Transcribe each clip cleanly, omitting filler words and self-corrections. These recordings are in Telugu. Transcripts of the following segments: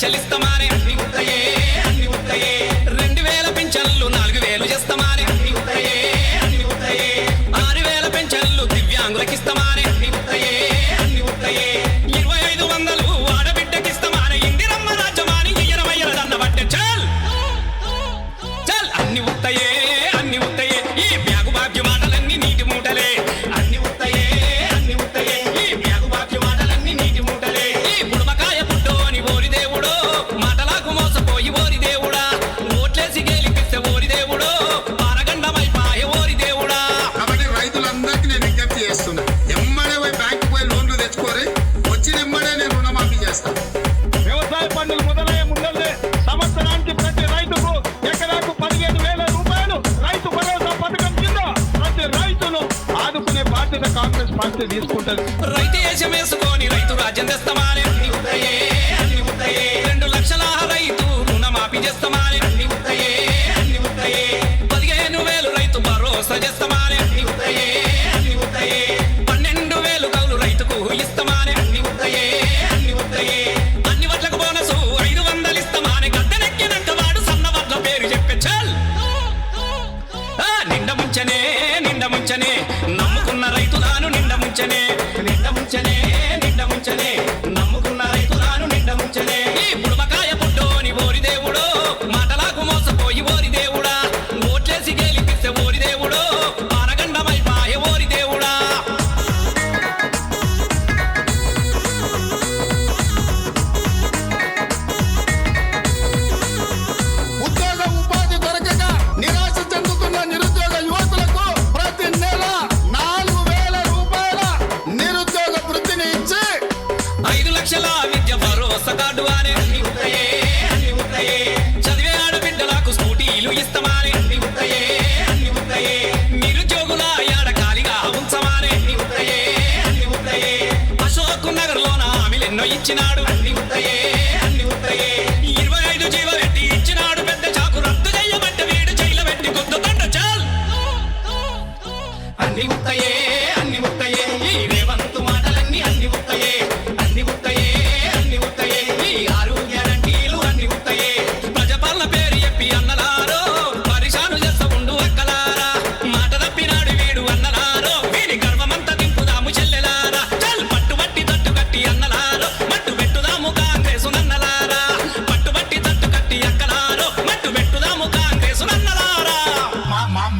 లక్షలు ఇస్తామానే అన్ని ఉత్తయే అన్ని ఉత్తయే 2000 పింఛన్లు 4000 చేస్తామానే అన్ని ఉత్తయే అన్ని ఉత్తయే 6000 పింఛన్లు దివ్యాంగులకు ఇస్తామానే అన్ని ఉత్తయే అన్ని ఉత్తయే 2500 ఆడబిడ్డకి ఇస్తామానే ఇందిరమ్మ రాజ్యమాని ఇయ్యరమయ్యల దన్న బట్టే చల్ చల్ అన్ని ఉత్తయే అన్ని ఉత్తయే ఈ బ్యాగు బాగ్య మాటలన్నీ నీటి మూటలే అన్ని ఉత్తయే అన్ని ఉత్తయే ఈ బ్యాగు బాగ్య మాటలన్నీ నీటి మూటలే ఈ బుడమకాయ పుట్టోని ఓరి దేవుడో మాటలకు మోసపోయి ఓరి దేవుడా ఓట్లేసి గెలిపిస్తే ఓరి దేవుడో పారగండమైపాయ ఓరి దేవుడా. కాబట్టి రైతులందరికీ నేను విజ్ఞప్తి చేస్తున్నా, ఎమ్మడే పోయి బ్యాంకు పోయి లోన్లు తెచ్చుకోరి, వచ్చిన ఎమ్మడే నేను రుణమాఫీ చేస్తాను. వ్యవసాయ పన్నులు మొదలయ్యే ముందల్లే సంవత్సరానికి ప్రతి రైతుకు ఎకరాకు 15,000 రూపాయలు రైతు భరోసా పథకం కింద ప్రతి రైతును ఆదుకునే బాధ్యత కాంగ్రెస్ పార్టీ తీసుకుంటది. రైతు వేషం వేసుకొని రైతు రాజ్యం తెస్తామానే అన్ని ఉత్తయే అన్ని ఉత్తయే 2 లక్షల రైతు రుణమాఫీ చేస్తామానే అన్ని ఉత్తయే అన్ని ఉత్తయే 15,000 రైతు భరోసా చేస్తామానే అన్ని ఉత్తయే అన్ని ఉత్తయే 12,000 కౌలు రైతుకు ఇస్తామానే అన్ని ఉత్తయే అన్ని ఉత్తయే అన్ని వడ్లకు బోనసు 500 ఇస్తామానే గద్దెనెక్కినంత వాడు సన్న వడ్ల పేరు చెప్పే చల్ నిండ ముంచనే నమ్ముకున్న రైతులాను నిండ ముంచనే నిండ ముంచనే నమ్ముకున్న రైతులాను నిండ ముంచనే ఈ బుడమకాయ పుట్టోని ఓరి దేవుడో మాటలకు మోసపోయి ఓరి దేవుడా ఓట్లేసి గెలిపిస్తే ఓరి దేవుడో పారగండమైపాయ ఓరి దేవుడా. ఉద్యోగ ఉపాధి దొరకక నిరాశ చెందుతున్న నిరుద్యోగ యువకులకు ప్రతి నెల 4,000 రూపాయల నిరుద్యోగ వృత్తిని ఇచ్చి 5 లక్షల విద్య భరోసా కార్డు అనే అన్ని ఉత్తయే అన్ని ఉత్తయే చదివే ఆడబిడ్డలకు స్కూటీలు ఇస్తామానే అన్ని ఉత్తయే అన్ని ఉత్తయే నిరుద్యోగుల యాడ ఖాళీగా ఉంచమానే అన్ని ఉత్తయే అన్ని ఉత్తయే అశోక్ నగర్ లోన హామీలెన్నో ఇచ్చినాడు అన్ని ఉత్తయే అన్ని ఉత్తయే 25 జీవ పెట్టి ఇచ్చినాడు పెద్ద చాకు రద్దు చెయ్యబట్ట వీడు జైలు పెట్టి గుద్దుతండ చాల్ అన్ని ఉత్తయే అన్ని ఉత్తయే ఈ రేవంతు మాటలన్నీ అన్ని ఉత్తయే అన్ని ఉత్తయే అన్ని ఉత్తయే ఈ 6 గ్యారంటీలు అన్ని ఉత్తయే ప్రజపాలన పేరు చెప్పి అన్నలారో పరిశాను చేస్తా ఉండు అక్కలారా మాట తప్పినాడు వీడు అన్నలారో వీడి గర్వమంతా దింపుదాము చెల్లెలారా చల్ పట్టుబట్టి తట్టు కట్టి అన్నలారో మట్టు పెట్టుదాము కాంగ్రెసు నన్నలారా పట్టుబట్టి తట్టు కట్టి అక్కలారో మట్టు పెట్టుదాము కాంగ్రెసు నన్నలారా.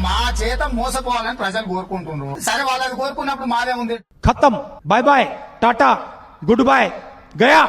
మా చేత మోసపోవాలని ప్రజలు కోరుకుంటున్నారు. సరే వాళ్ళని కోరుకున్నప్పుడు మాదే ఉంది. ఖతం, bye bye, tata, good boy, Gaya.